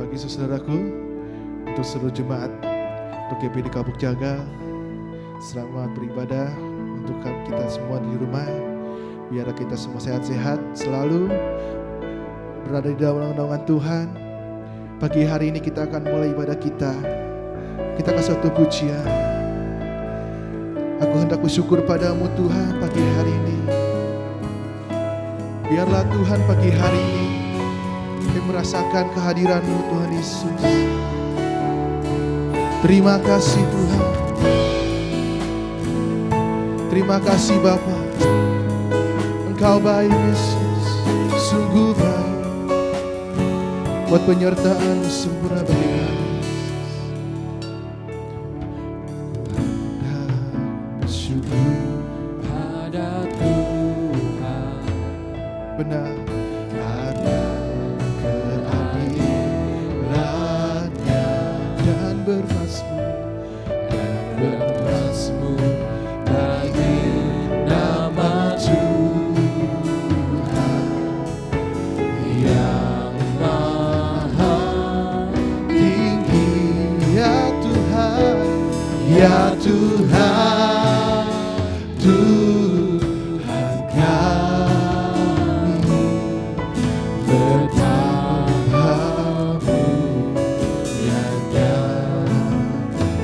pagi saudaraku, untuk seluruh jemaat, untuk GPD Kapuk Jaga, selamat beribadah untuk kita semua di rumah. Biar kita semua sehat-sehat, selalu berada di dalam naungan Tuhan. Pagi hari ini kita akan mulai ibadah kita. Kita kasih satu pujian. Aku hendak bersyukur padamu Tuhan pagi hari ini. Biarlah Tuhan pagi hari ini kami merasakan kehadiran-Mu Tuhan Yesus. Terima kasih Tuhan. Terima kasih Bapa. Engkau baik Yesus, sungguh baik. Buat penyertaan sempurna bagi kami. Bersyukur pada Tuhan. Benar. Ada keadilannya dan bermasmur bagi nama Tuhan yang maha tinggi. Ya Tuhan, ya Tuhan, Tuhan kami bertamu nyata.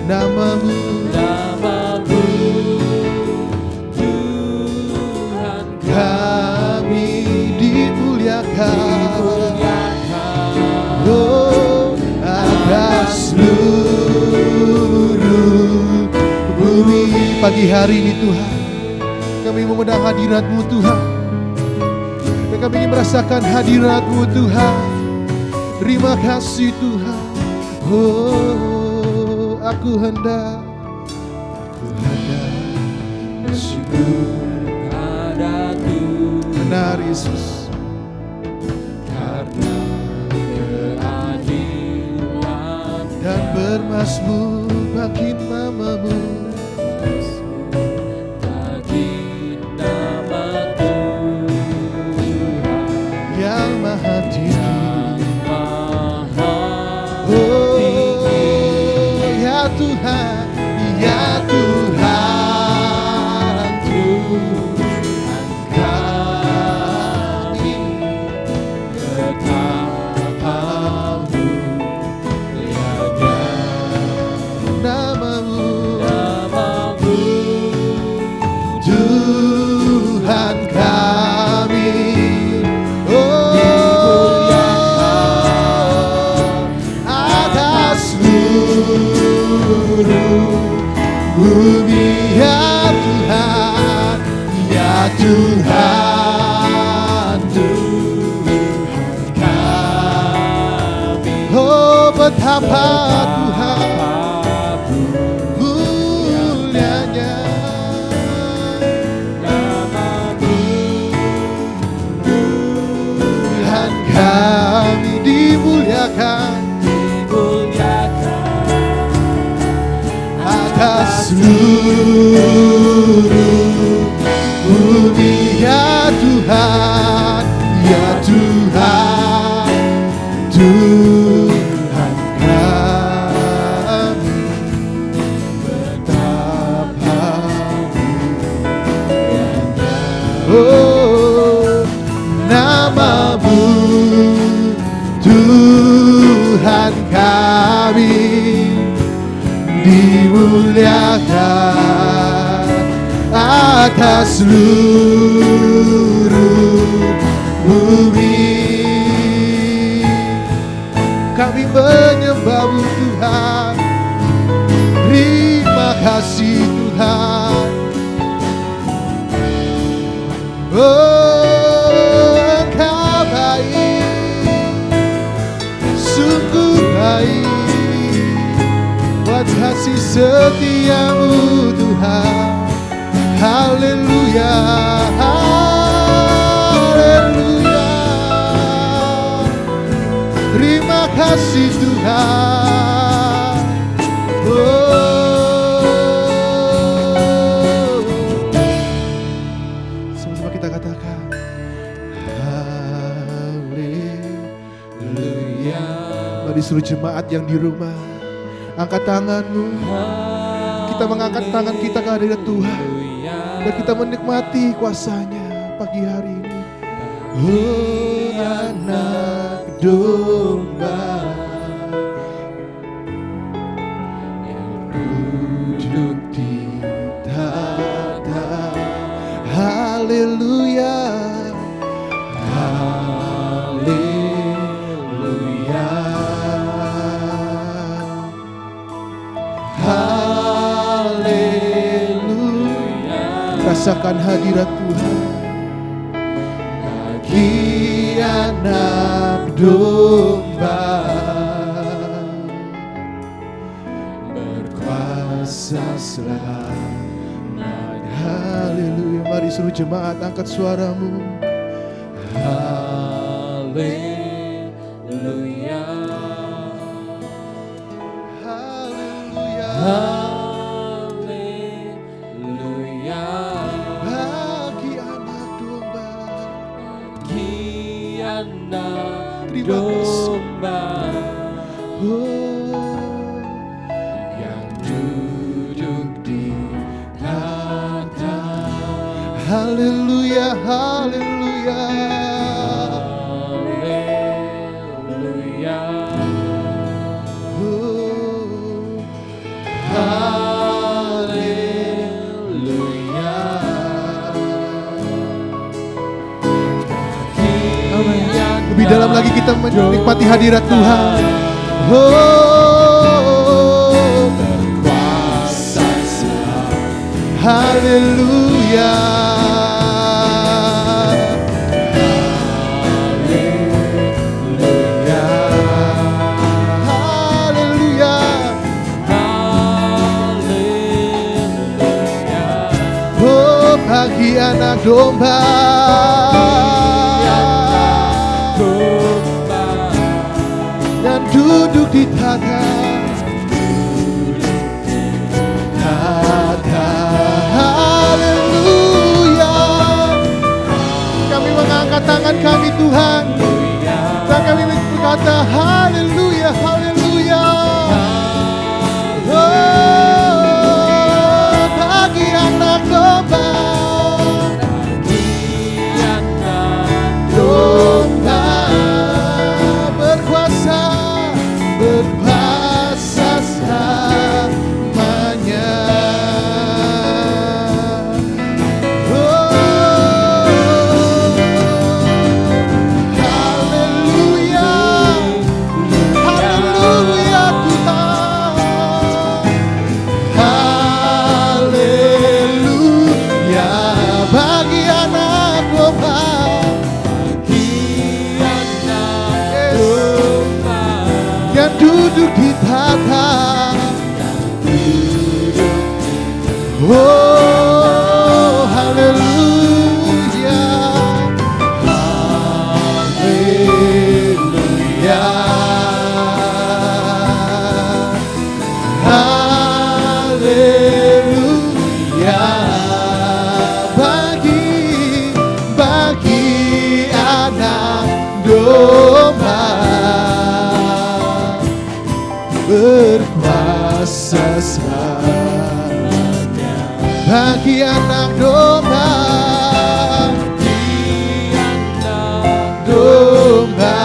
Namamu, namamu Tuhan kami dimuliakan. Oh, atas seluruh bumi. Pagi hari ini Tuhan, kami memandang hadirat-Mu Tuhan, dan kami ingin merasakan hadirat-Mu Tuhan. Terima kasih Tuhan. Oh, aku hendak bersyukur pada Tuhan. Benar Yesus, karena keadilan dan bermasmur bagi namamu. Tuhan, ya Tuhan, Tuhan kami bertamu nyata. Namamu, namamu Tuhan kami. Oh, atas bumi. Ya Tuhan, ya Tuhan, Tuhan kami. Oh, betapa Tuhan mulianya namamu. Tuhan kami dimuliakan. Atas seluruh bumi. Ya Tuhan, ya Tuhan, Tuhan kami betapa mulianya. Oh, namamu Tuhan kami dimuliakan. Atas seluruh bumi kami menyembah-Mu Tuhan. Terima kasih Tuhan. Oh, Engkau baik, sungguh baik. Buat kasih setiamu Tuhan. Haleluya, haleluya. Terima kasih Tuhan. Oh, sama-sama kita katakan haleluya. Mari seluruh jemaat yang di rumah, angkat tanganmu. Kita mengangkat tangan kita ke hadirat Tuhan, dan kita menikmati kuasa-Nya pagi hari ini. Oh anak domba yang duduk di tahta. Haleluya, haleluya, haleluya. Rasakan hadirat Tuhan. Bagi anak domba berkuasa selamat. Haleluya. Mari seluruh jemaat angkat suaramu. Haleluya, haleluya, haleluya. Bagi anak domba, bagi anak domba, oh, yang duduk di tahta. Haleluya, haleluya, haleluya, oh, haleluya. Lebih dalam lagi kita menikmati hadirat Tuhan. Oh, berkuasa selamat. Haleluya, haleluya, haleluya, haleluya. Oh, bagi anak domba dan duduk di tahta. Haleluya. Kami mengangkat tangan kami Tuhan, dan kami berkata haleluya, haleluya. Oh, bagi anak domba, domba berkuasa, berkuasa selamanya. Oh, haleluya, haleluya Tuhan, haleluya. Bagi anak domba, yang duduk di tahta. Oh, haleluya, haleluya, haleluya. Bagi anak domba berkuasa selamanya. Bagi anak domba, domba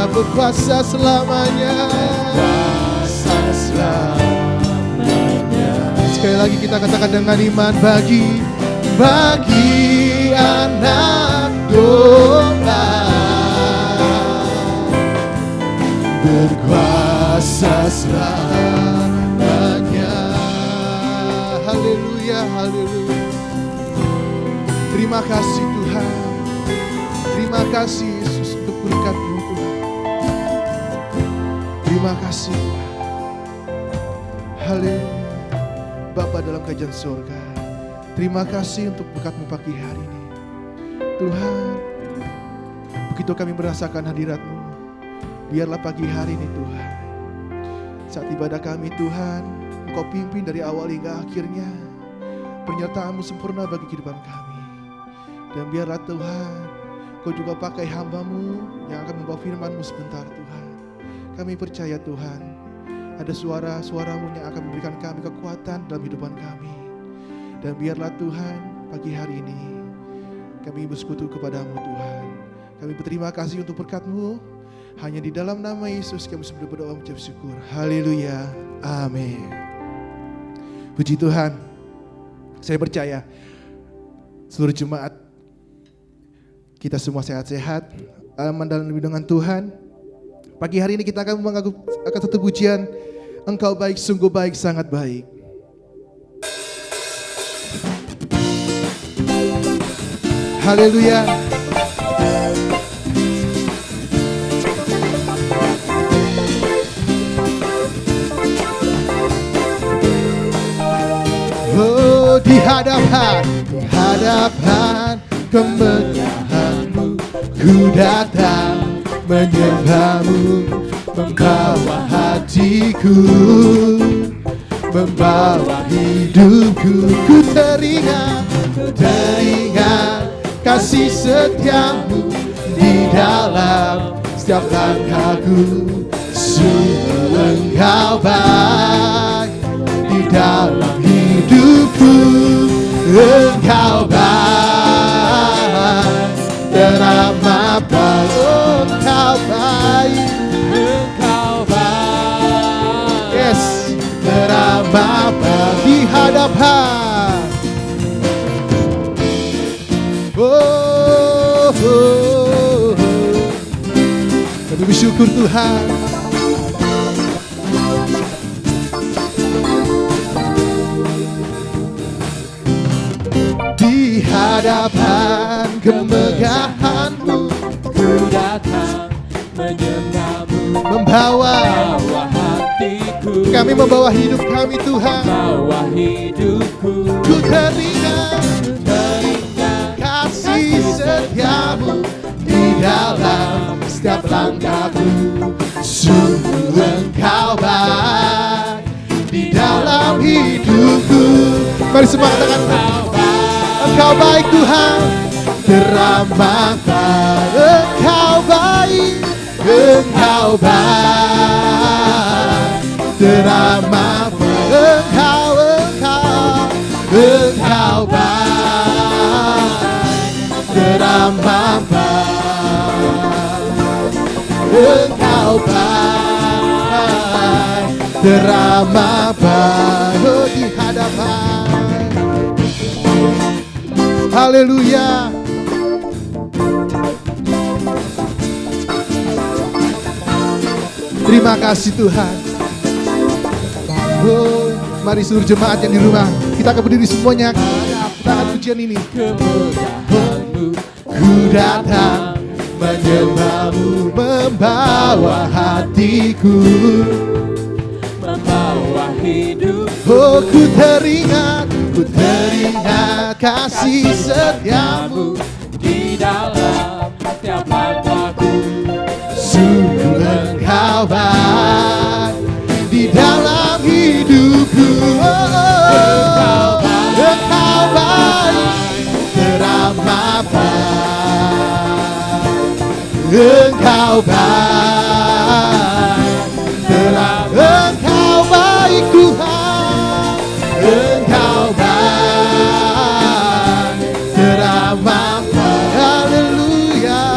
berkuasa selamanya. Sekali lagi kita katakan dengan iman. Bagi anak domba berkuasa selamanya. Haleluya, haleluya. Terima kasih Tuhan, terima kasih Yesus untuk berkat-Mu Tuhan. Terima kasih Tuhan. Haleluya. Bapa dalam kerajaan surga, terima kasih untuk berkat-Mu pagi hari ini. Tuhan, begitu kami merasakan hadirat-Mu, biarlah pagi hari ini Tuhan, saat ibadah kami Tuhan, Engkau pimpin dari awal hingga akhirnya. Penyertaan-Mu sempurna bagi kehidupan kami. Dan biarlah Tuhan, Kau juga pakai hamba-Mu yang akan membawa firman-Mu sebentar Tuhan. Kami percaya Tuhan, ada suara-suara-Mu yang akan memberikan kami kekuatan dalam kehidupan kami. Dan biarlah Tuhan, pagi hari ini kami bersekutu kepadamu Tuhan. Kami berterima kasih untuk berkat-Mu. Hanya di dalam nama Yesus kami berdoa mengucap syukur. Haleluya. Amin. Puji Tuhan. Saya percaya seluruh jemaat kita semua sehat-sehat, aman dalam lindungan Tuhan. Pagi hari ini kita akan akan satu pujian. Engkau baik, sungguh baik, sangat baik. Haleluya. Oh, di hadapan kemegahan-Mu ku datang menyembah-Mu, membawa hatiku, membawa hidupku. Ku teringat kasih setia-Mu di dalam setiap langkahku. Sungguh Engkau baik di dalam hidupku. Engkau baik, teramat baik. Engkau baik, Engkau baik. Yes, teramat baik di hadapan. Kami bersyukur Tuhan. Di hadapan kemegahan-Mu ku datang menyembah-Mu, membawa hatiku. Kami membawa hidup kami Tuhan. Membawa hidupku. Ku teringat kasih setia-Mu di dalam setiap langkahku. Sungguh Engkau baik di dalam hidupku. Mari semua katakan Engkau baik Tuhan, teramat baik. Engkau baik, Engkau baik, teramat baik. Engkau baik, teramat baik. Engkau baik, teramat baik. Oh, di hadapan. Haleluya. Terima kasih Tuhan. Oh, mari seluruh jemaat yang di rumah, kita akan berdiri semuanya. Kita akan pujian ini. Kemuliaan-Mu ku datang menyembah-Mu, membawa hatiku, membawa hidup. Oh, ku teringat kasih setia-Mu di dalam setiap langkahku. Sungguh Engkau baik di dalam hidupku. Engkau baik, teramat baik. Engkau baik, Engkau baik Tuhan. Engkau baik, teramat baik. Haleluya.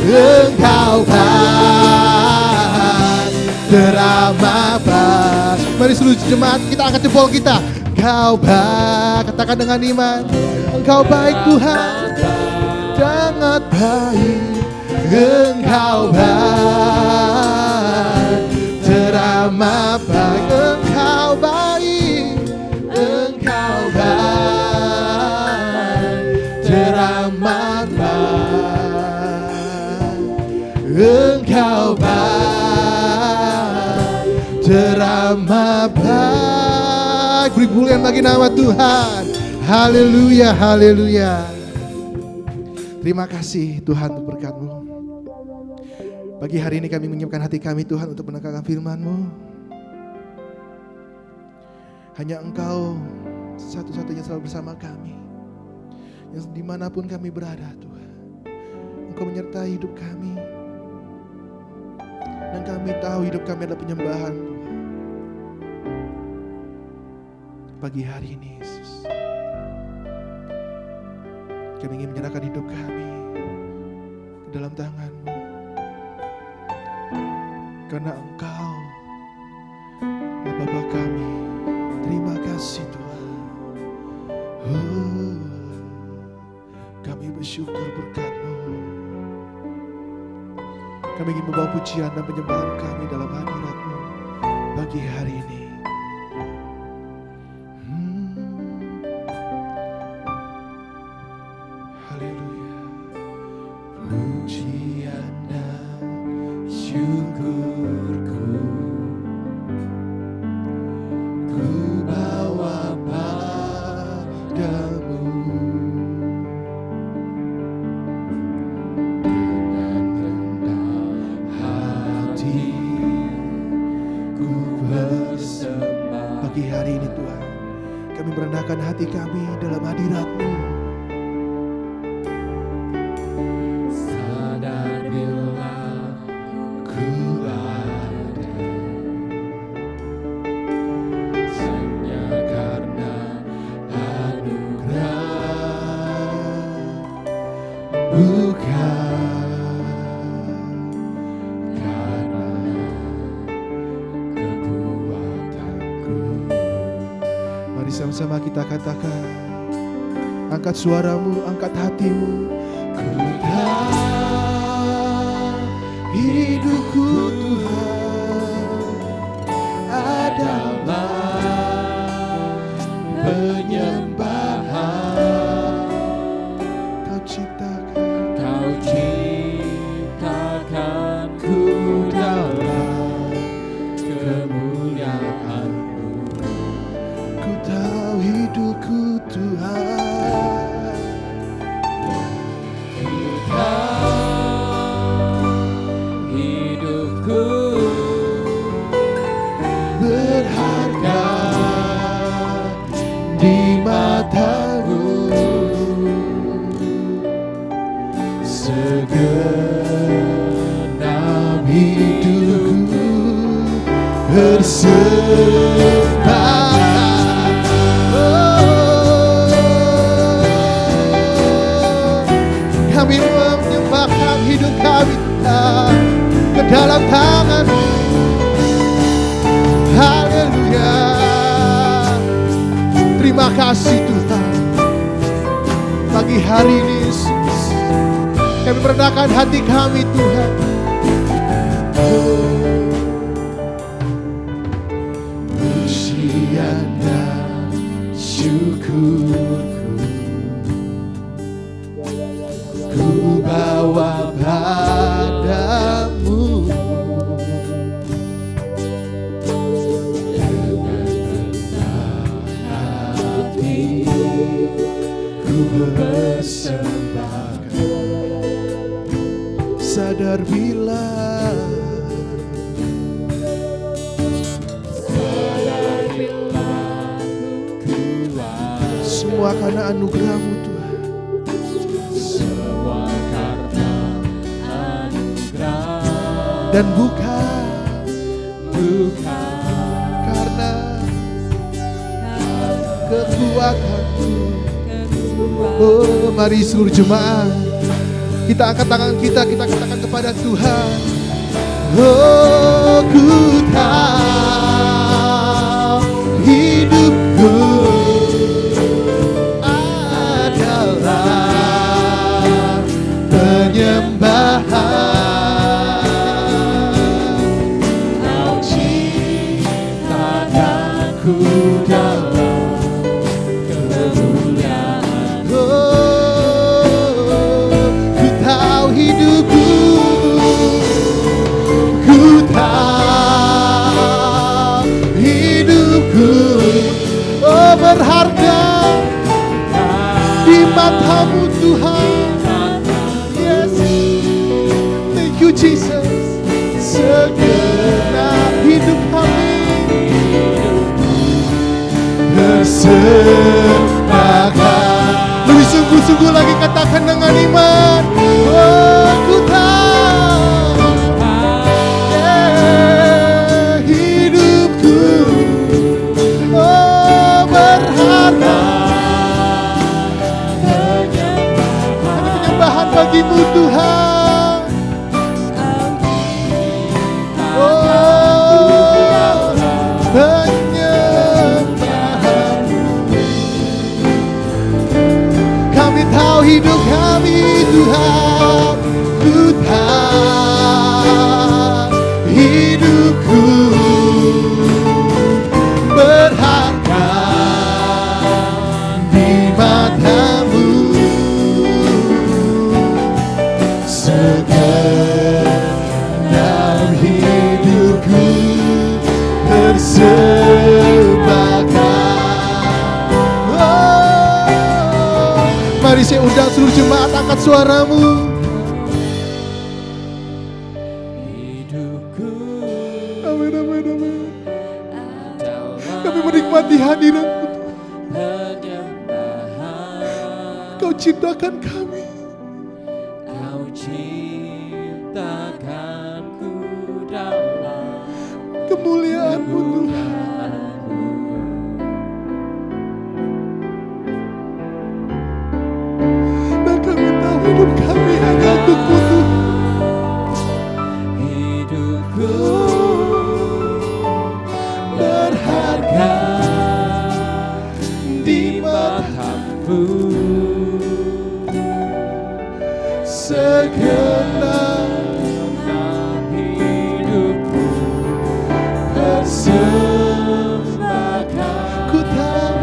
Engkau baik, teramat baik. Mari seluruh jemaat kita angkat jempol kita. Engkau baik, katakan dengan iman. Engkau baik Tuhan, sangat baik. Engkau baik, teramat baik. Engkau baik, Engkau baik, teramat baik. Engkau baik, teramat baik. Beri pujian bagi nama Tuhan. Haleluya, haleluya. Terima kasih Tuhan untuk berkat-Mu. Pagi hari ini kami menyiapkan hati kami Tuhan untuk mendengarkan firman-Mu. Hanya Engkau satu-satunya selalu bersama kami. Yang dimanapun kami berada Tuhan, Engkau menyertai hidup kami. Dan kami tahu hidup kami adalah penyembahan, Tuhan. Pagi hari ini, Yesus, kami ingin menyerahkan hidup kami ke dalam tangan-Mu. Karena Engkau adalah Bapa kami. Terima kasih Tuhan. Kami bersyukur berkat-Mu. Kami ingin membawa pujian dan penyembahan kami dalam hadirat-Mu pagi hari ini. Haleluya. Pujian dan syukurku ku bawa padamu. Pagi hari ini Tuhan, kami merendahkan hati kami dalam hadirat-Mu. Sadar bila ku ada hanya karena anugerah, bukan sama-sama kita katakan, angkat suaramu, angkat hatimu. Ku tahu hidupku Tuhan adalah penyembahan. Kau ciptakan ku dalam kemuliaan. Hidupku Tuhan, hidupku berharga di mata-Mu. Segenap hidupku bersembah. Kami menyembahkan hidup kami ke dalam tangan-Mu. Haleluya. Terima kasih Tuhan. Pagi hari ini Yesus, kami merendahkan hati kami Tuhan. Pujian dan syukurku ku bawa padamu. Dengan rendah hati ku bersembahkan. Sadar bila semua karena anugerah-Mu Tuhan. Dan bukan karena kekuatan-Mu. Oh, mari seluruh jemaat kita angkat tangan kita katakan kepada Tuhan. Oh, ku tahu hidupku adalah penyembahan. Ku dalam kemuliaan. Ku tahu hidupku, ku tahu hidupku, oh berharga di mata-Mu Tuhan. Yes, thank you Jesus. Segenap hidup kami bersembahkan. Lebih sungguh-sungguh lagi katakan dengan iman. Oh, ku tahu, yeah. penyembahan bagimu Tuhan. Oh, penyembahanmu. Kami tahu hidup kami Tuhan, Ku tahu hidupku berharga di matamu. Segenap hidupku persembahkan. Oh, mari saya undang seluruh jemaat, angkat suaramu. Amin, amin, amin. Kami menikmati hadirat-Mu. Kau ciptakan kami. Kau ciptakanku dalam kemuliaan-Mu Tuhan. Dan kami tahu hidup kami hanya untuk-Mu Tuhan. hidupku berharga di matamu. Segenap hidupku persembahkan. Ku tahu.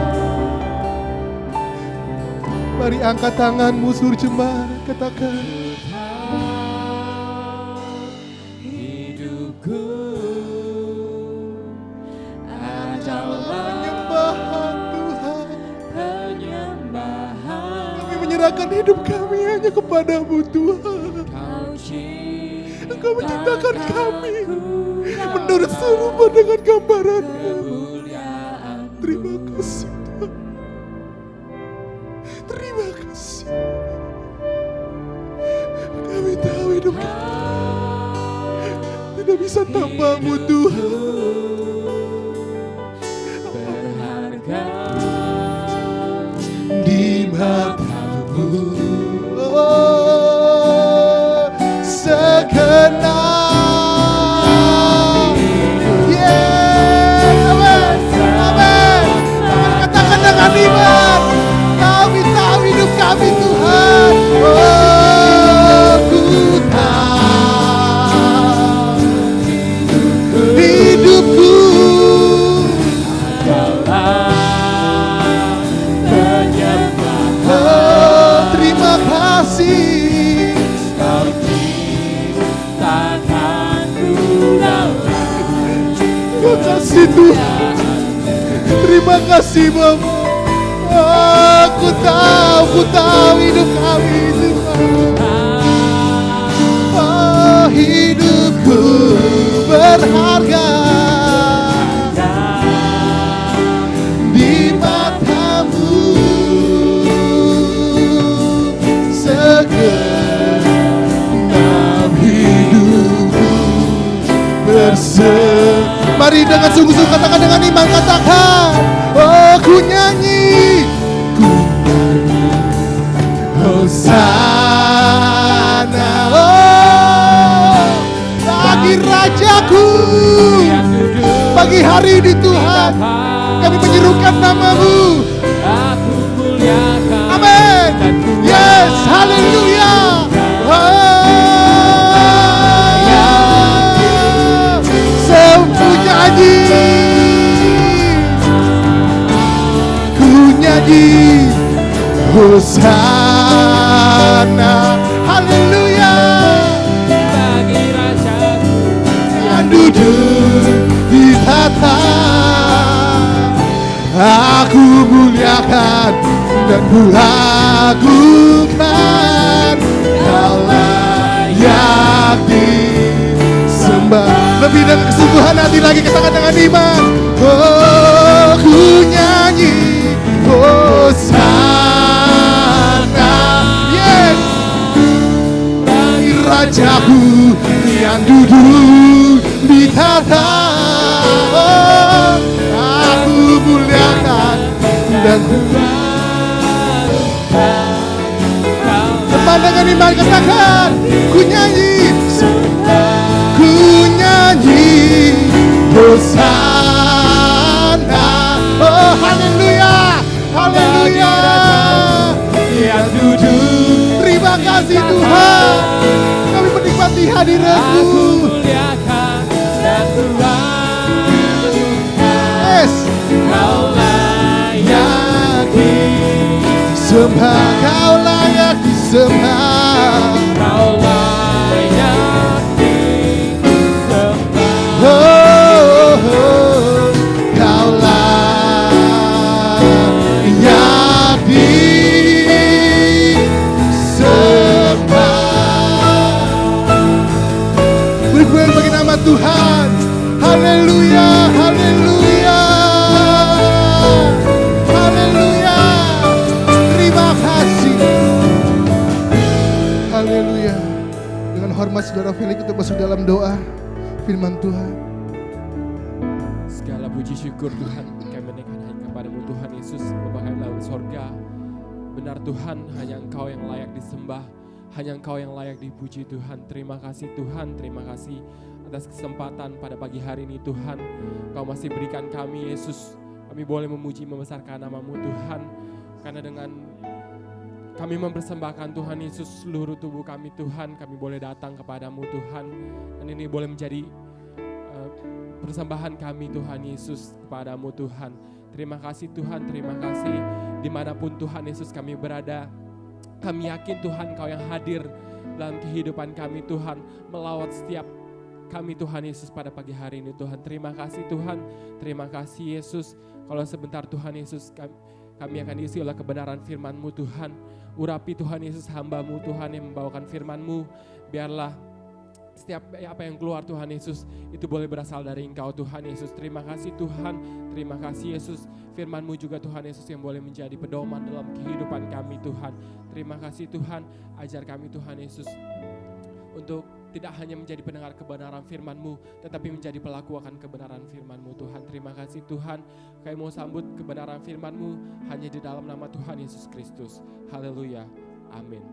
Mari angkat tanganmu seluruh jemaat, katakan. Hidupku adalah Penyembahan Tuhan. penyembahan. Kami menyerahkan hidup kami hanya kepadamu Tuhan. Engkau menciptakan kami menurut serupa dengan gambaran-Mu. Terima kasih Tuhan. Terima kasih. Kami tahu hidup kami tidak bisa tanpa-Mu Tuhan. Berharga Di mata-Mu, oh, segenap. Yes, amin, amin. Katakan dengan iman, kami tahu hidup kami Tuhan. Oh, ku tahu hidupku adalah penyembahan. oh, terima kasih. Kau ciptakanku dalam Terima kasih Tuhan. Terima kasih Bapa. Aku tahu hidup kami Tuhan. Oh, hidupku berharga di mata-Mu. Segenap hidupku Mari dengan sungguh-sungguh katakan dengan iman, katakan. Oh, ku nyanyi Hosana, oh, bagi Rajaku, pagi hari ini Tuhan kami menyerukan nama-Mu. aku muliakan. Amin. Yes, haleluya. Semua nyanyi, ku nyanyi Hosana, haleluya, Bagi Rajaku yang duduk di tahta. Aku muliakan dan ku agungkan, Kau layak disembah. Lebih dengan kesungguhan hati lagi, katakan dengan iman. Oh, ku nyanyi Hosana, yes, bagi Rajaku yang duduk di tahta. Oh, aku muliakan dan ku iman, dengan iman katakan, ku nyanyi, ku nyanyi Hosana. Oh haleluya, haleluya. Yang duduk Terima kasih Tuhan, kami menikmati aku hadirat-Mu. muliakan dan Tuhan, Yes, Kau layak sembah, Kau layak disembah. Kau layak disembah. Oh, oh, Kau layak disembah. Berpulang bagi nama Tuhan. Haleluya, haleluya, haleluya. Terima kasih. Haleluya. Dengan hormat saudara Felix untuk masuk dalam doa firman Tuhan. Segala puji syukur Tuhan kami menaikkan kepadamu Tuhan Yesus, Bapa kami dalam sorga. Benar Tuhan, hanya Engkau yang layak disembah, hanya Engkau yang layak dipuji Tuhan. Terima kasih Tuhan, terima kasih atas kesempatan pada pagi hari ini Tuhan. Kau masih berikan kami Yesus, kami boleh memuji membesarkan nama-Mu Tuhan. Karena dengan kami mempersembahkan Tuhan Yesus seluruh tubuh kami Tuhan, kami boleh datang kepadamu Tuhan. Dan ini boleh menjadi persembahan kami Tuhan Yesus kepadamu Tuhan. Terima kasih Tuhan, terima kasih dimanapun Tuhan Yesus kami berada. Kami yakin Tuhan Kau yang hadir dalam kehidupan kami Tuhan, melawat setiap kami Tuhan Yesus pada pagi hari ini Tuhan. Terima kasih Tuhan, terima kasih Yesus. Kalau sebentar Tuhan Yesus kami akan diisi oleh kebenaran firman-Mu Tuhan. Urapi Tuhan Yesus hamba-Mu Tuhan yang membawakan firman-Mu. Biarlah setiap apa yang keluar Tuhan Yesus itu boleh berasal dari Engkau Tuhan Yesus. Terima kasih Tuhan, terima kasih Yesus. Firman-Mu juga Tuhan Yesus yang boleh menjadi pedoman dalam kehidupan kami Tuhan. Terima kasih Tuhan, ajar kami Tuhan Yesus untuk tidak hanya menjadi pendengar kebenaran firman-Mu, tetapi menjadi pelaku akan kebenaran firman-Mu Tuhan. Terima kasih Tuhan, kami mau sambut kebenaran firman-Mu hanya di dalam nama Tuhan Yesus Kristus. Haleluya, amin.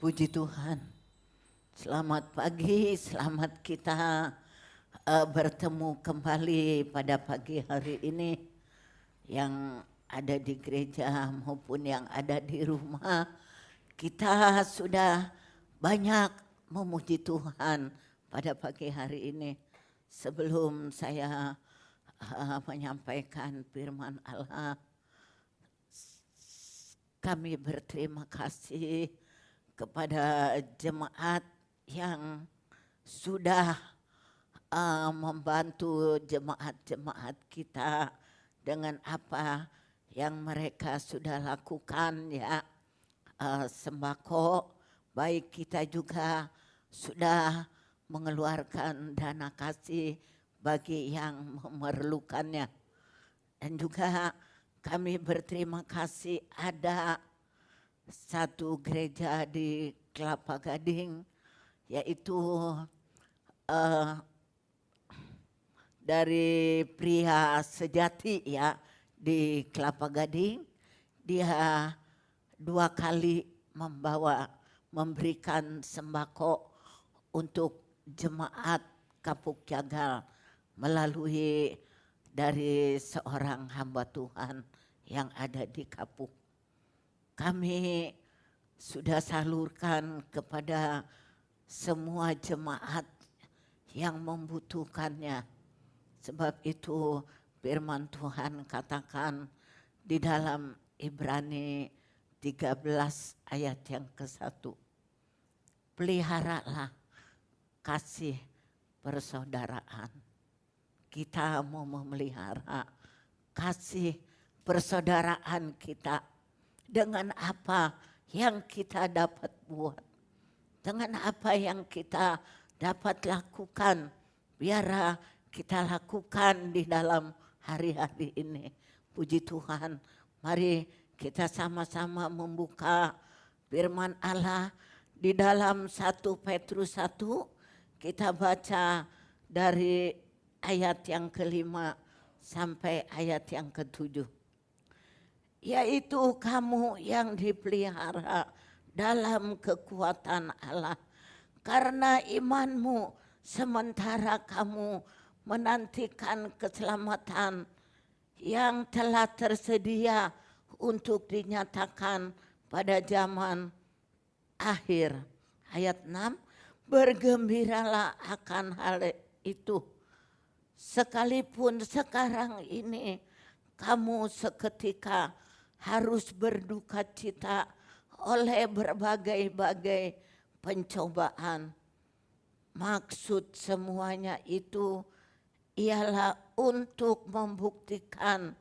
Puji Tuhan, selamat pagi, selamat kita bertemu kembali pada pagi hari ini. Yang ada di gereja maupun yang ada di rumah, kita sudah banyak memuji Tuhan pada pagi hari ini. Sebelum saya menyampaikan firman Allah, kami berterima kasih kepada jemaat yang sudah membantu jemaat-jemaat kita dengan apa yang mereka sudah lakukan ya, sembako. Baik kita juga sudah mengeluarkan dana kasih bagi yang memerlukannya. Dan juga kami berterima kasih ada satu gereja di Kelapa Gading, yaitu dari pria sejati ya di Kelapa Gading. Dia 2 kali memberikan sembako untuk jemaat Kapuk Jagal melalui dari seorang hamba Tuhan yang ada di Kapuk. Kami sudah salurkan kepada semua jemaat yang membutuhkannya. Sebab itu firman Tuhan katakan di dalam Ibrani 13 ayat yang ke-1. Peliharalah kasih persaudaraan. Kita mau memelihara kasih persaudaraan kita. Dengan apa yang kita dapat buat, dengan apa yang kita dapat lakukan, biar kita lakukan di dalam hari-hari ini. Puji Tuhan, mari Kita sama-sama membuka firman Allah di dalam 1 Petrus 1. Kita baca dari ayat yang ke-5 sampai ayat yang ke-7. Yaitu kamu yang dipelihara dalam kekuatan Allah. Karena imanmu sementara kamu menantikan keselamatan yang telah tersedia untuk dinyatakan pada zaman akhir. Ayat 6, bergembiralah akan hal itu. Sekalipun sekarang ini kamu seketika harus berduka cita oleh berbagai-bagai pencobaan. Maksud semuanya itu ialah untuk membuktikan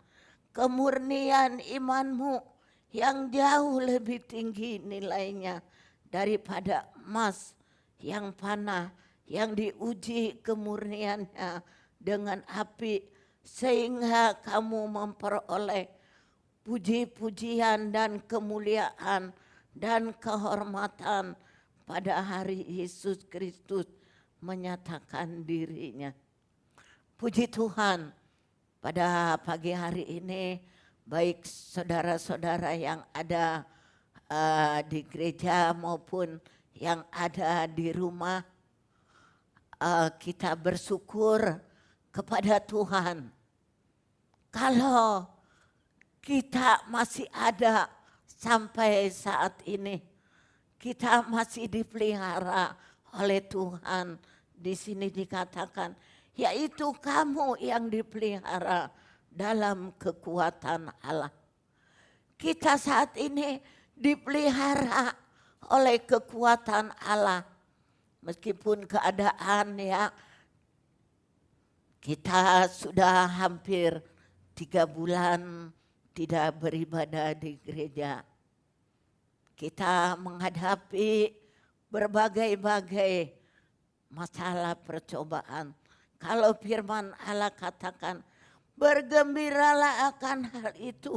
kemurnian imanmu yang jauh lebih tinggi nilainya daripada emas yang panah yang diuji kemurniannya dengan api, sehingga kamu memperoleh puji-pujian dan kemuliaan dan kehormatan pada hari Yesus Kristus menyatakan dirinya. Puji Tuhan, pada pagi hari ini baik saudara-saudara yang ada di gereja maupun yang ada di rumah, kita bersyukur kepada Tuhan. Kalau kita masih ada sampai saat ini, kita masih dipelihara oleh Tuhan. Di sini dikatakan, yaitu kamu yang dipelihara dalam kekuatan Allah. Kita saat ini dipelihara oleh kekuatan Allah. Meskipun keadaan ya, kita sudah hampir 3 bulan tidak beribadah di gereja. Kita menghadapi berbagai-bagai masalah percobaan. Kalau firman Allah katakan, bergembiralah akan hal itu.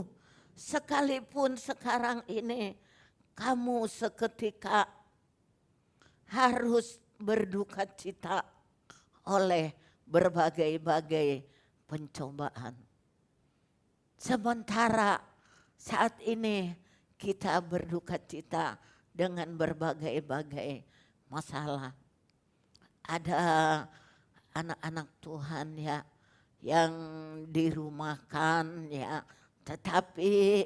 Sekalipun sekarang ini kamu seketika harus berduka cita oleh berbagai-bagai pencobaan. Sementara saat ini kita berduka cita dengan berbagai-bagai masalah. Ada anak-anak Tuhan ya yang dirumahkan ya, tetapi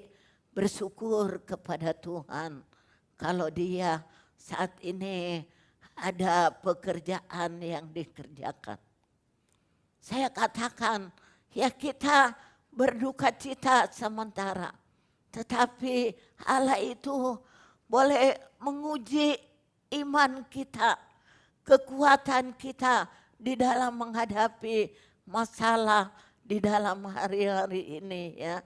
bersyukur kepada Tuhan kalau dia saat ini ada pekerjaan yang dikerjakan. Saya katakan ya, kita berduka cita sementara, tetapi Allah itu boleh menguji iman kita, kekuatan kita di dalam menghadapi masalah di dalam hari-hari ini ya.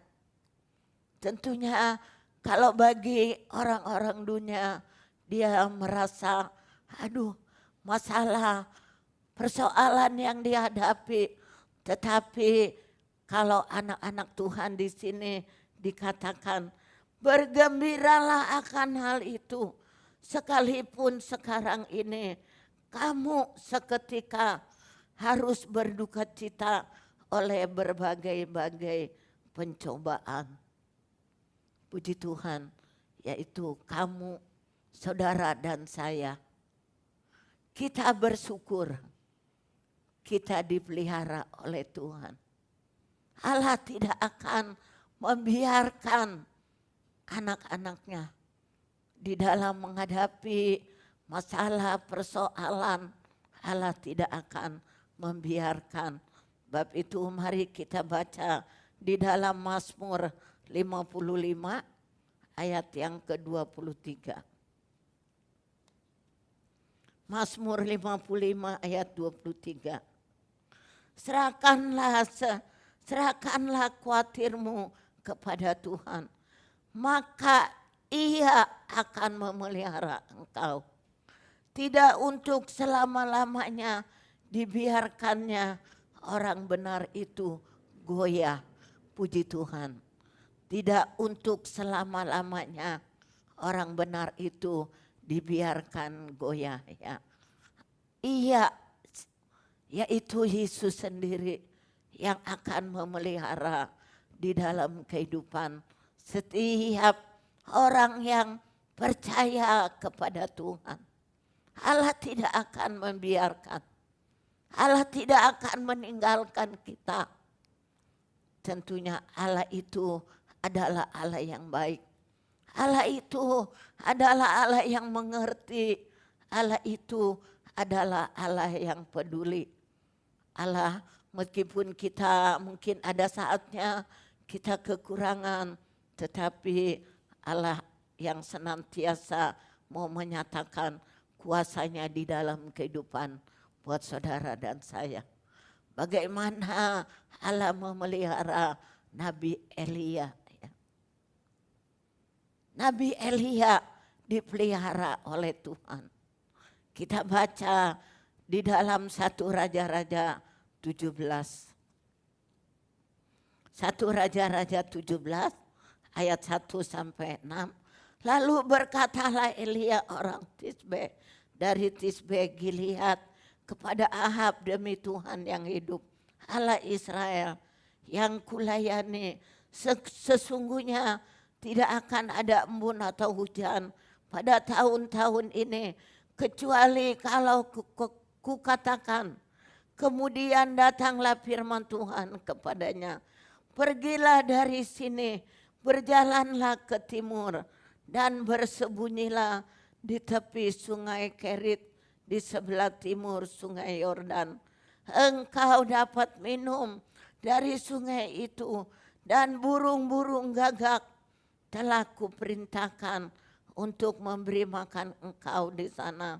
Tentunya kalau bagi orang-orang dunia, dia merasa aduh masalah, persoalan yang dihadapi. Tetapi kalau anak-anak Tuhan di sini dikatakan, bergembiralah akan hal itu. Sekalipun sekarang ini kamu seketika harus berduka cita oleh berbagai-bagai pencobaan. Puji Tuhan, yaitu kamu, saudara dan saya. Kita bersyukur kita dipelihara oleh Tuhan. Allah tidak akan membiarkan anak-anaknya di dalam menghadapi masalah persoalan. Allah tidak akan membiarkan. Bab itu mari kita baca di dalam Mazmur 55 ayat yang ke-23. Mazmur 55 ayat 23. Serahkanlah khawatirmu kepada Tuhan, maka Ia akan memelihara engkau. Tidak untuk selama-lamanya dibiarkannya orang benar itu goyah. Puji Tuhan. tidak untuk selama-lamanya orang benar itu dibiarkan goyah ya. Iya, yaitu Yesus sendiri yang akan memelihara di dalam kehidupan setiap orang yang percaya kepada Tuhan. Allah tidak akan membiarkan, Allah tidak akan meninggalkan kita. Tentunya Allah itu adalah Allah yang baik. Allah itu adalah Allah yang mengerti. Allah itu adalah Allah yang peduli. Allah, meskipun kita mungkin ada saatnya kita kekurangan, tetapi Allah yang senantiasa mau menyatakan kuasanya di dalam kehidupan buat saudara dan saya. Bagaimana Allah memelihara Nabi Elia. Nabi Elia dipelihara oleh Tuhan. Kita baca di dalam 1 Raja-Raja 17. 1 Raja-Raja 17 ayat 1 sampai 6. Lalu berkatalah Elia orang Tisbe dari Tisbe Gilead kepada Ahab, demi Tuhan yang hidup, Allah Israel yang kulayani, sesungguhnya tidak akan ada embun atau hujan pada tahun-tahun ini, kecuali kalau kukatakan. Kemudian datanglah firman Tuhan kepadanya, pergilah dari sini, berjalanlah ke timur, dan bersembunyilah di tepi sungai Kerit, di sebelah timur sungai Yordan. Engkau dapat minum dari sungai itu, dan burung-burung gagak telah kuperintahkan untuk memberi makan engkau di sana.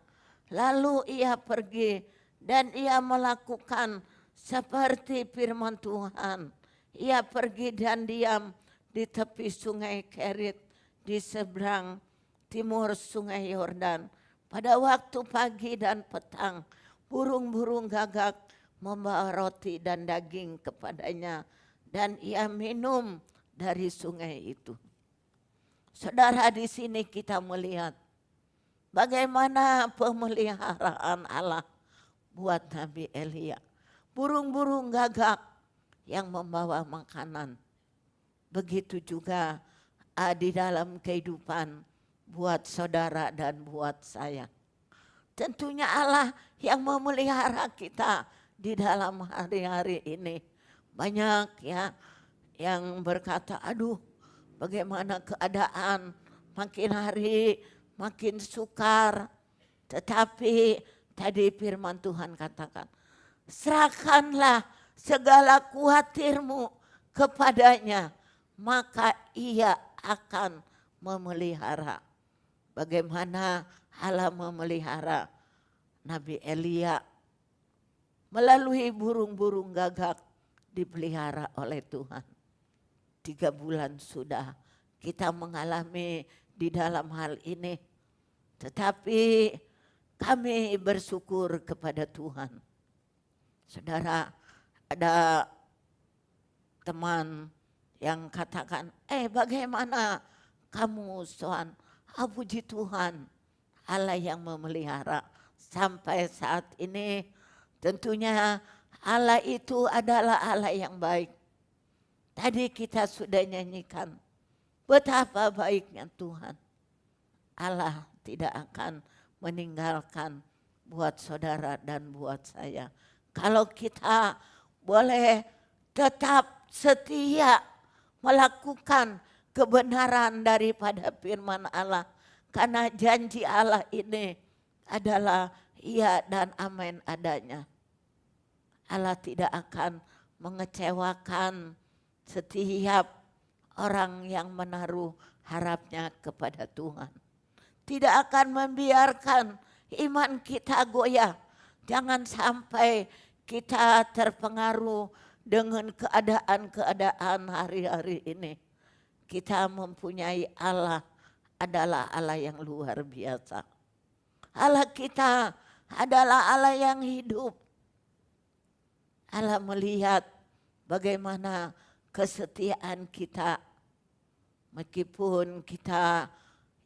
Lalu ia pergi dan ia melakukan seperti firman Tuhan. Ia pergi dan diam di tepi sungai Kerit di seberang timur sungai Yordan. Pada waktu pagi dan petang, burung-burung gagak membawa roti dan daging kepadanya, dan ia minum dari sungai itu. Saudara, di sini kita melihat bagaimana pemeliharaan Allah buat Nabi Elia. Burung-burung gagak yang membawa makanan. Begitu juga di dalam kehidupan buat saudara dan buat saya. Tentunya Allah yang memelihara kita di dalam hari-hari ini. Banyak ya yang berkata, aduh bagaimana keadaan, makin hari makin sukar. Tetapi tadi firman Tuhan katakan, serahkanlah segala khawatirmu kepadanya, maka ia akan memelihara. Bagaimana Allah memelihara Nabi Elia melalui burung-burung gagak dipelihara oleh Tuhan. 3 bulan sudah kita mengalami di dalam hal ini. Tetapi kami bersyukur kepada Tuhan. Saudara, ada teman yang katakan, bagaimana kamu Soan? Puji Tuhan, Allah yang memelihara sampai saat ini. Tentunya Allah itu adalah Allah yang baik. Tadi kita sudah nyanyikan betapa baiknya Tuhan. Allah tidak akan meninggalkan buat saudara dan buat saya. Kalau kita boleh tetap setia melakukan kebenaran daripada firman Allah. Karena janji Allah ini adalah iya dan amin adanya. Allah tidak akan mengecewakan setiap orang yang menaruh harapnya kepada Tuhan. Tidak akan membiarkan iman kita goyah. Jangan sampai kita terpengaruh dengan keadaan-keadaan hari-hari ini. Kita mempunyai Allah adalah Allah yang luar biasa. Allah kita adalah Allah yang hidup. Allah melihat bagaimana kesetiaan kita Meskipun kita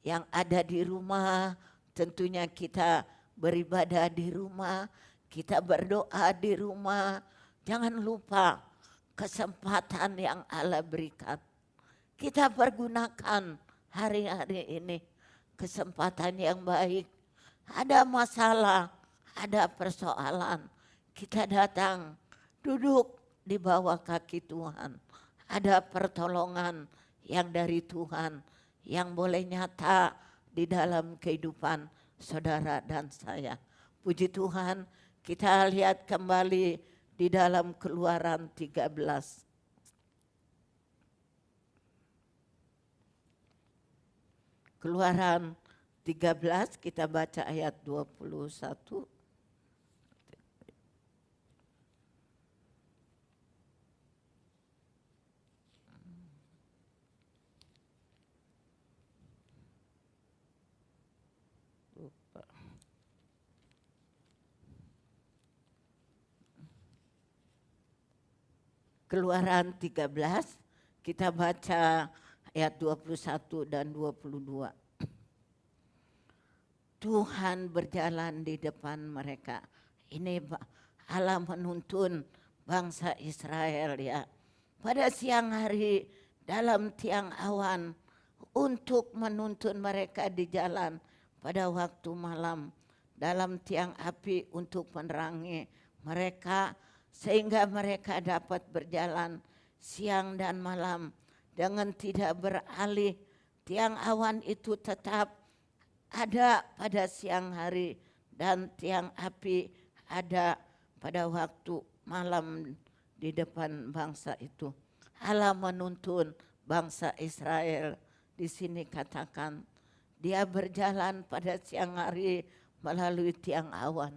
yang ada di rumah, tentunya kita beribadah di rumah, kita berdoa di rumah. Jangan lupa kesempatan yang Allah berikan. Kita pergunakan hari-hari ini kesempatan yang baik. Ada masalah, ada persoalan, kita datang duduk di bawah kaki Tuhan. Ada pertolongan yang dari Tuhan yang boleh nyata di dalam kehidupan saudara dan saya. Puji Tuhan, kita lihat kembali di dalam Keluaran 13. Keluaran 13 kita baca ayat 21. Keluaran 13 kita baca ayat 21 dan 22. Tuhan berjalan di depan mereka. Ini Allah menuntun bangsa Israel ya. Pada siang hari dalam tiang awan untuk menuntun mereka di jalan. Pada waktu malam dalam tiang api untuk menerangi mereka sehingga mereka dapat berjalan siang dan malam dengan tidak beralih. Tiang awan itu tetap ada pada siang hari dan tiang api ada pada waktu malam di depan bangsa itu. Allah menuntun bangsa Israel. Di sini katakan dia berjalan pada siang hari melalui tiang awan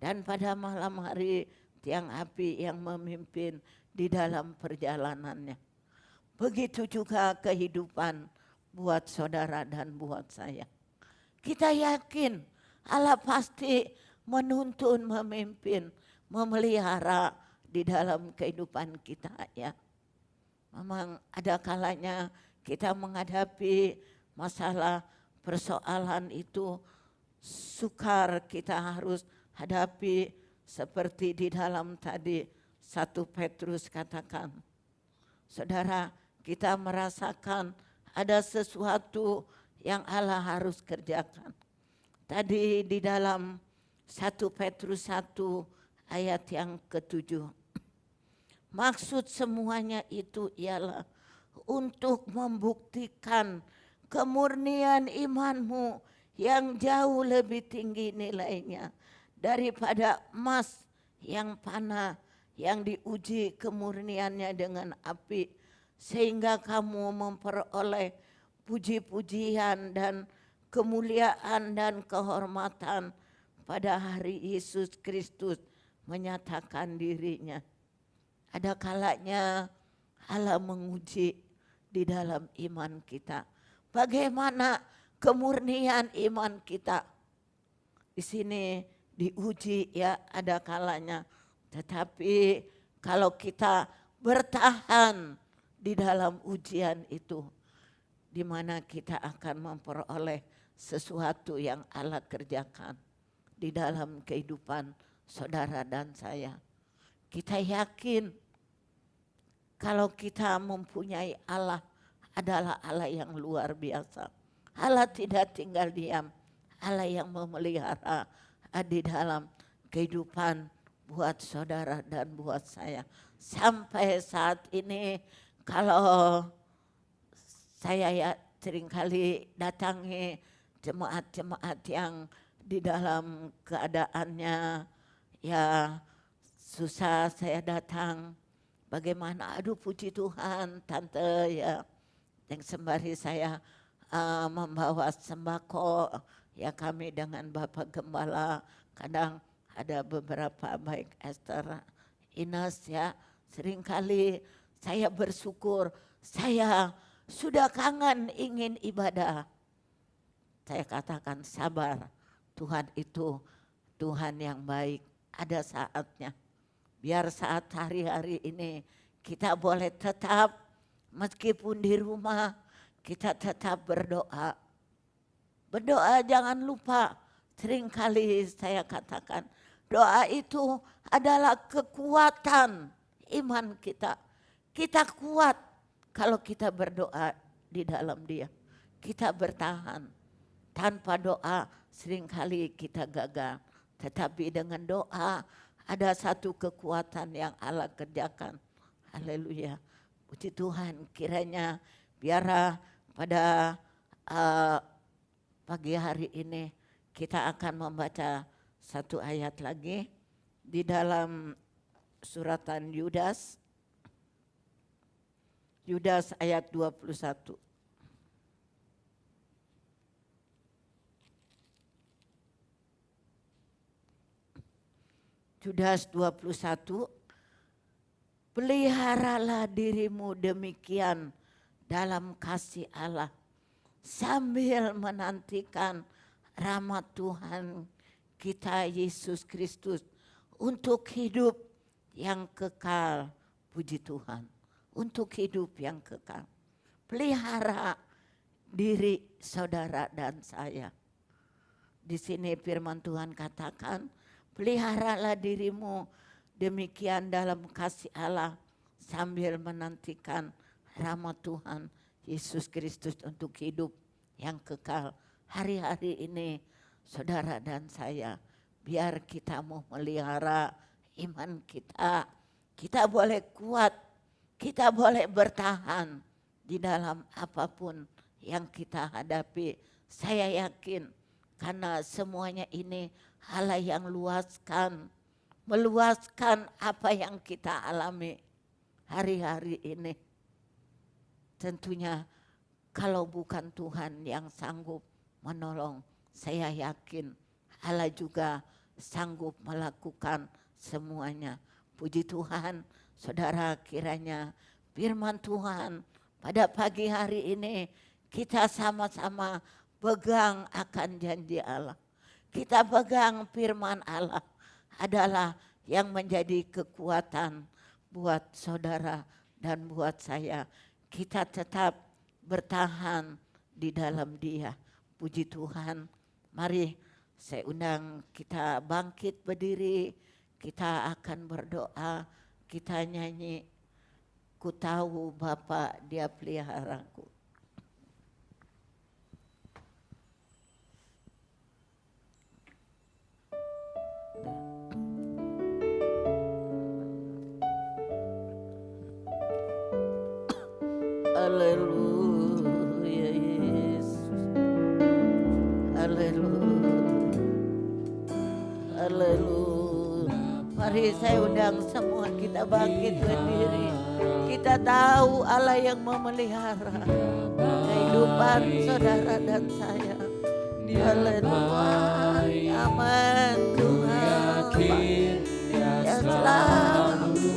dan pada malam hari tiang api yang memimpin di dalam perjalanannya. Begitu juga kehidupan buat saudara dan buat saya. Kita yakin Allah pasti menuntun, memimpin, memelihara di dalam kehidupan kita ya. Memang ada kalanya kita menghadapi masalah persoalan itu sukar kita harus hadapi seperti di dalam tadi 1 Petrus katakan. Saudara, kita merasakan ada sesuatu yang Allah harus kerjakan. Tadi di dalam 1 Petrus 1 ayat yang ke-7. Maksud semuanya itu ialah untuk membuktikan kemurnian imanmu yang jauh lebih tinggi nilainya daripada emas yang panah yang diuji kemurniannya dengan api sehingga kamu memperoleh puji-pujian dan kemuliaan dan kehormatan pada hari Yesus Kristus menyatakan dirinya. Ada kalanya Allah menguji di dalam iman kita. Bagaimana kemurnian iman kita? Di sini diuji ya ada kalanya. Tetapi kalau kita bertahan di dalam ujian itu, di mana kita akan memperoleh sesuatu yang Allah kerjakan di dalam kehidupan saudara dan saya. Kita yakin kalau kita mempunyai Allah adalah Allah yang luar biasa. Allah tidak tinggal diam. Allah yang memelihara di dalam kehidupan buat saudara dan buat saya. Sampai saat ini kalau saya ya seringkali datangi jemaat-jemaat yang di dalam keadaannya ya susah, saya datang. Bagaimana, aduh puji Tuhan tante ya, yang sembari saya membawa sembako ya kami dengan Bapak Gembala kadang ada beberapa baik Esther, Ines ya, seringkali saya bersyukur saya sudah kangen ingin ibadah. Saya katakan sabar, Tuhan itu Tuhan yang baik, ada saatnya. Biar saat hari-hari ini kita boleh tetap meskipun di rumah kita tetap berdoa. Berdoa jangan lupa, seringkali saya katakan, doa itu adalah kekuatan iman kita. Kita kuat kalau kita berdoa di dalam Dia. Kita bertahan. Tanpa doa seringkali kita gagal. Tetapi dengan doa ada satu kekuatan yang Allah kerjakan. Haleluya. Puji Tuhan, kiranya biar pada pagi hari ini kita akan membaca satu ayat lagi di dalam suratan Yudas. Yudas ayat 21. Yudas 21, peliharalah dirimu demikian dalam kasih Allah, sambil menantikan rahmat Tuhan kita Yesus Kristus untuk hidup yang kekal. Puji Tuhan, untuk hidup yang kekal. Pelihara diri saudara dan saya. Di sini firman Tuhan katakan, peliharalah dirimu demikian dalam kasih Allah, sambil menantikan rahmat Tuhan Yesus Kristus untuk hidup yang kekal. Hari-hari ini saudara dan saya, biar kita mau melihara iman kita. Kita boleh kuat, kita boleh bertahan di dalam apapun yang kita hadapi. Saya yakin karena semuanya ini Allah yang meluaskan apa yang kita alami hari-hari ini. Tentunya kalau bukan Tuhan yang sanggup menolong, saya yakin Allah juga sanggup melakukan semuanya. Puji Tuhan, saudara, kiranya firman Tuhan pada pagi hari ini kita sama-sama pegang akan janji Allah. Kita pegang firman Allah adalah yang menjadi kekuatan buat saudara dan buat saya. Kita tetap bertahan di dalam Dia. Puji Tuhan. Mari saya undang kita bangkit berdiri. Kita akan berdoa. Kita nyanyi, ku tahu Bapa Dia peliharaku. Haleluya Yesus. Haleluya. Haleluya. Mari saya undang semua kita bangkit berdiri. Kita tahu Allah yang memelihara kehidupan saudara dan saya. Haleluya. Amin Tuhan yang selalu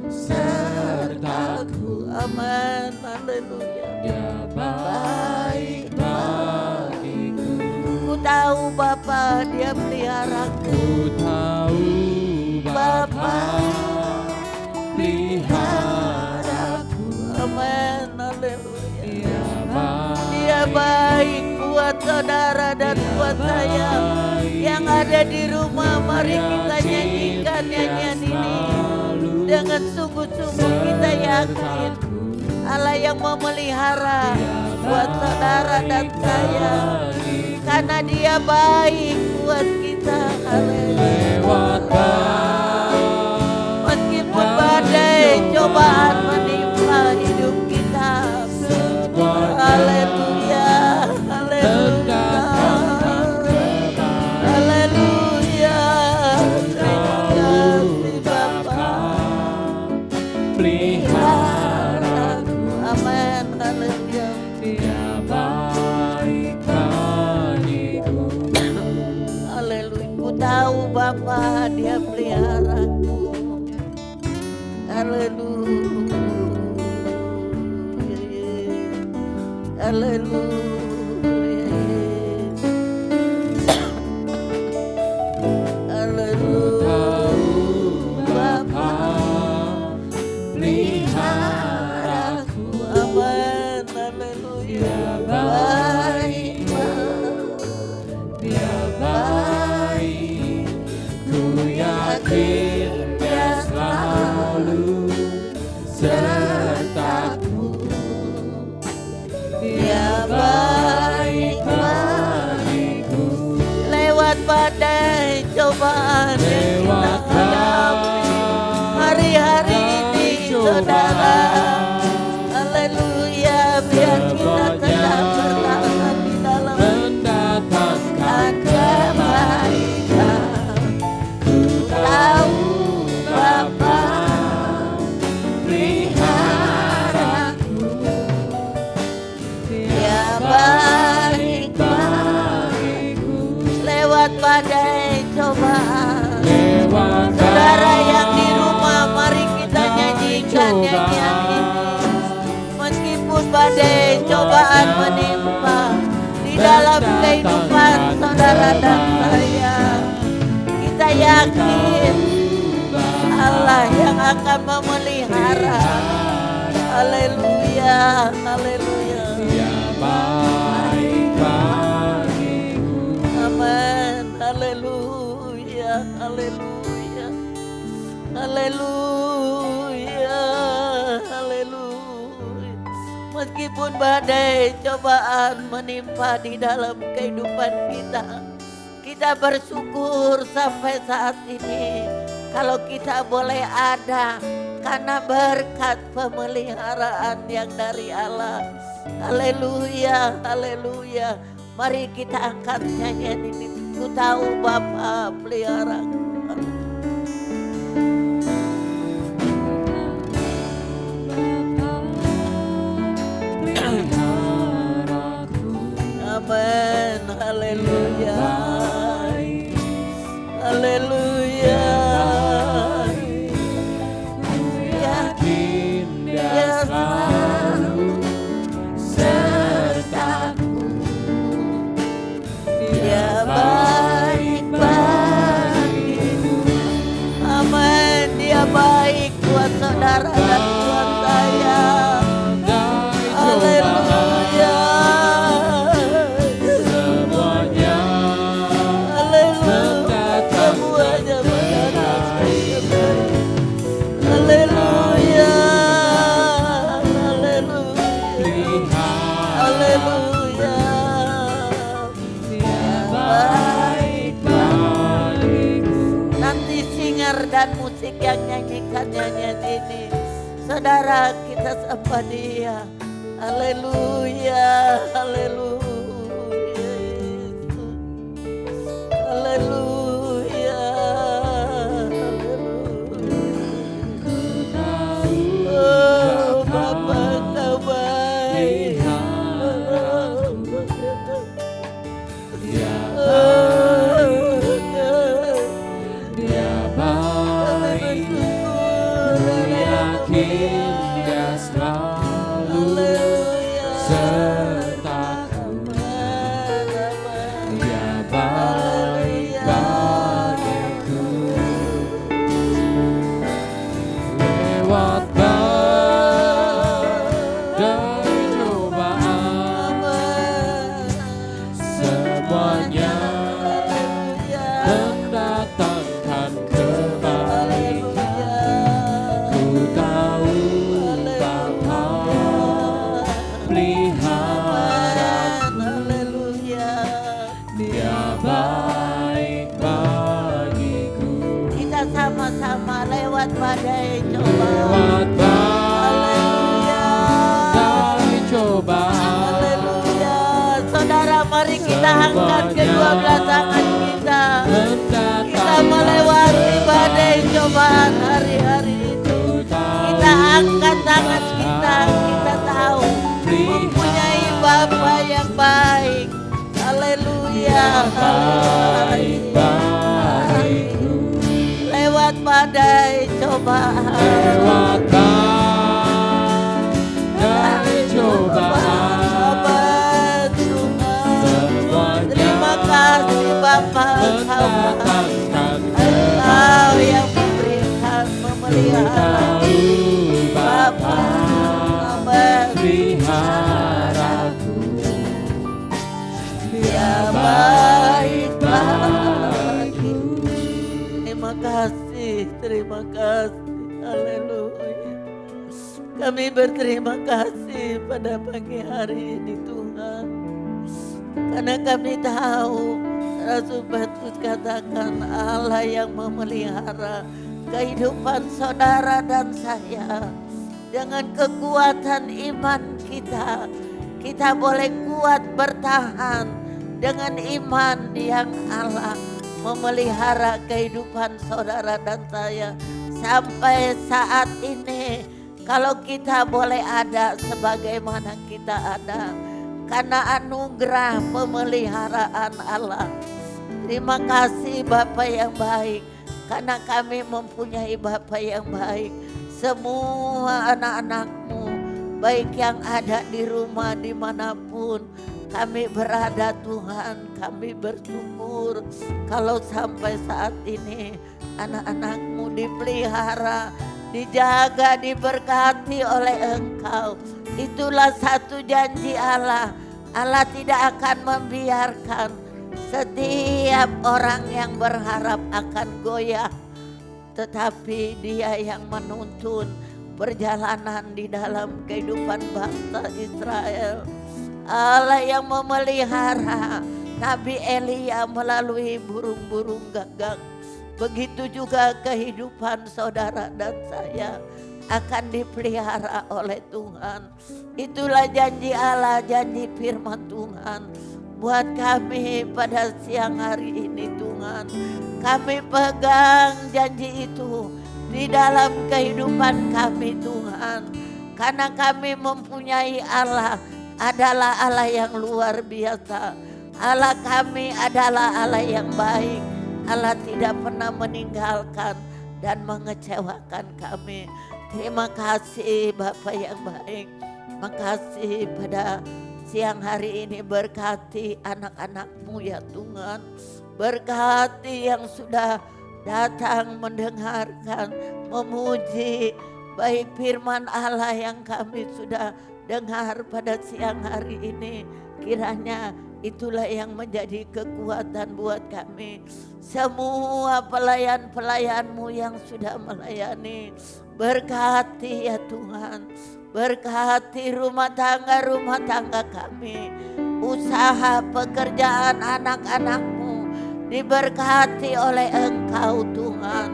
sertaku. Amin. Haleluya. Baik bagiku. Ku tahu Bapa Dia peliharaku. Ku tahu Bapa peliharaku. Amin. Haleluya. Dia baik buat saudara dan buat saya yang ada di rumah. Mari kita nyanyikan nyanyian ini dengan sungguh-sungguh. Kita yakin Allah yang memelihara buat saudara dan saya, karena Dia baik buat kita. Haleluya. Meskipun badai cobaan menimpa hidup kita, haleluya, haleluya, haleluya. Terima kasih Bapa peliharaku. Amin. Haleluya. Dia baik bagiku. Haleluya. Ku tahu Bapa Dia peliharaku. Haleluya. Haleluya. Haleluya. Bapa peliharaku. Amin. Haleluya. cobaan. lewat Saudara yang di rumah, mari kita nyanyikan nyanyian ini. Meskipun badai cobaan menimpa di dalam kehidupan saudara dan saya, kita yakin Allah yang akan memelihara. Haleluya, haleluya. Dia baik bagiku. Amin. Haleluya, haleluya. Haleluya, haleluya. Meskipun badai cobaan menimpa di dalam kehidupan kita, kita bersyukur sampai saat ini. Kalau kita boleh ada karena berkat pemeliharaan yang dari Allah. Haleluya, haleluya. Mari kita angkat nyanyian ini. Ku tahu Bapa pelihara. Amin, haleluya. Haleluya. Yakin dia selalu sertaku. Dia baik bagiku. Amin, dia baik buat saudara dan buat saya. Haleluya. Semuanya Haleluya. Semuanya mendatangkan. Haleluya. Haleluya. Haleluya. Dia baik bagiku. Nanti singer dan musik yang nyanyikan nyanyian ini, saudara kita sapa dia. Haleluya, haleluya, haleluya, haleluya. Oh Bapa kau baik. Dia baik, yakin dia selalu sertaku. Dia baik bagiku. Lewat badai cobaan, semuanya mendatangkan kebaikan. Ku tahu Bapa peliharaku. Dia baik bagiku. Kita sama-sama lewat badai Lewat cobaan. badai cobaan, Haleluya. Saudara, mari kita angkat kedua belah tangan kita. Kita melewati badai cobaan hari-hari itu. Kita angkat tangan kita. Kita tahu mempunyai Bapa yang baik. Haleluya. baik bagiku. Lewat badai cobaan. Lewat badai cobaan, Sahabat Tuhan. semuanya Terima kasih Bapa Engkau. mendatangkan Engkau yang memberikan memelihara. tahu Bapa Amin. peliharaku. Dia baik bagiku. Terima kasih, terima kasih. Haleluya. Kami berterima kasih pada pagi hari ini Tuhan. Karena kami tahu Rasul Petrus katakan Allah yang memelihara kehidupan saudara dan saya. Dengan kekuatan iman kita, kita boleh kuat bertahan dengan iman yang Allah memelihara kehidupan saudara dan saya sampai saat ini. Kalau kita boleh ada sebagaimana kita ada karena anugerah pemeliharaan Allah. Terima kasih Bapa yang baik, karena kami mempunyai Bapa yang baik. Semua anak-anak-Mu, baik yang ada di rumah dimanapun kami berada Tuhan, kami bersyukur kalau sampai saat ini anak-anak-Mu dipelihara, dijaga, diberkati oleh Engkau. Itulah satu janji Allah. Allah tidak akan membiarkan setiap orang yang berharap akan goyah, tetapi Dia yang menuntun perjalanan di dalam kehidupan bangsa Israel. Allah yang memelihara Nabi Elia melalui burung-burung gagak. Begitu juga kehidupan saudara dan saya akan dipelihara oleh Tuhan. Itulah janji Allah, janji firman Tuhan buat kami pada siang hari ini Tuhan. Kami pegang janji itu di dalam kehidupan kami Tuhan. Karena kami mempunyai Allah adalah Allah yang luar biasa. Allah kami adalah Allah yang baik. Allah tidak pernah meninggalkan dan mengecewakan kami. Terima kasih Bapa yang baik. Makasih pada siang hari ini, berkati anak-anak-Mu ya Tuhan. Berkati yang sudah datang mendengarkan, memuji baik firman Allah yang kami sudah dengar pada siang hari ini. Kiranya itulah yang menjadi kekuatan buat kami. Semua pelayan-pelayan-Mu yang sudah melayani, berkati ya Tuhan. Berkati rumah tangga kami, usaha pekerjaan anak-anak-Mu diberkati oleh Engkau Tuhan.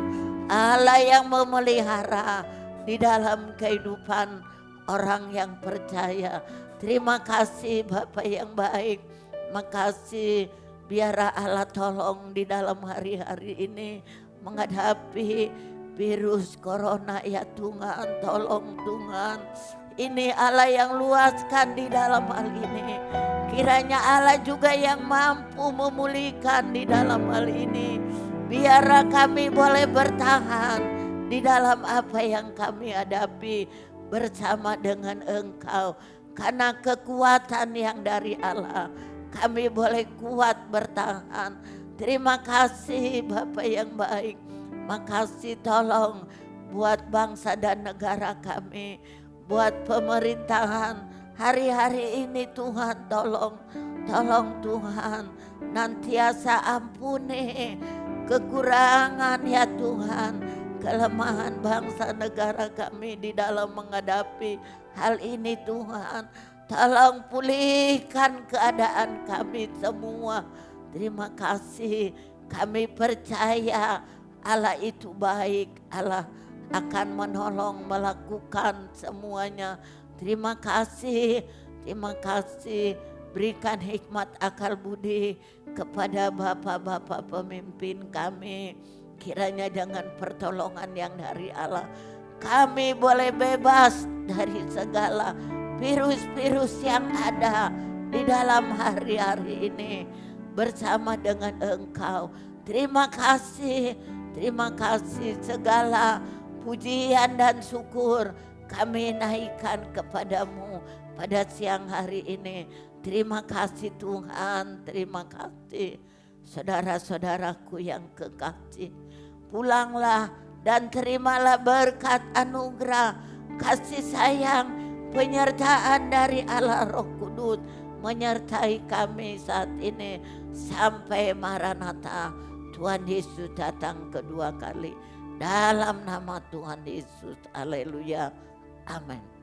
Allah yang memelihara di dalam kehidupan orang yang percaya. Terima kasih Bapa yang baik. Makasih, biarlah Allah tolong di dalam hari-hari ini menghadapi virus corona ya Tuhan. Tolong Tuhan, ini Allah yang luaskan di dalam hal ini. Kiranya Allah juga yang mampu memulihkan di dalam hal ini. Biarlah kami boleh bertahan di dalam apa yang kami hadapi bersama dengan Engkau. Karena kekuatan yang dari Allah, kami boleh kuat bertahan. Terima kasih Bapa yang baik. Makasih, tolong buat bangsa dan negara kami, buat pemerintahan hari-hari ini Tuhan. Tolong Tuhan, nantiasa ampuni kekurangan ya Tuhan, kelemahan bangsa negara kami di dalam menghadapi hal ini Tuhan. Tolong pulihkan keadaan kami semua. Terima kasih, kami percaya Allah itu baik. Allah akan menolong melakukan semuanya. Terima kasih. Berikan hikmat akal budi kepada bapak-bapak pemimpin kami. Kiranya dengan pertolongan yang dari Allah, kami boleh bebas dari segala virus-virus yang ada di dalam hari-hari ini bersama dengan Engkau. Terima kasih segala pujian dan syukur kami naikkan kepadamu pada siang hari ini. Terima kasih Tuhan, terima kasih. Saudara-saudaraku yang kekasih, pulanglah dan terimalah berkat anugerah, kasih sayang, penyertaan dari Allah Roh Kudus menyertai kami saat ini sampai Maranatha. Tuhan Yesus datang kedua kali. Dalam nama Tuhan Yesus, haleluya, amin.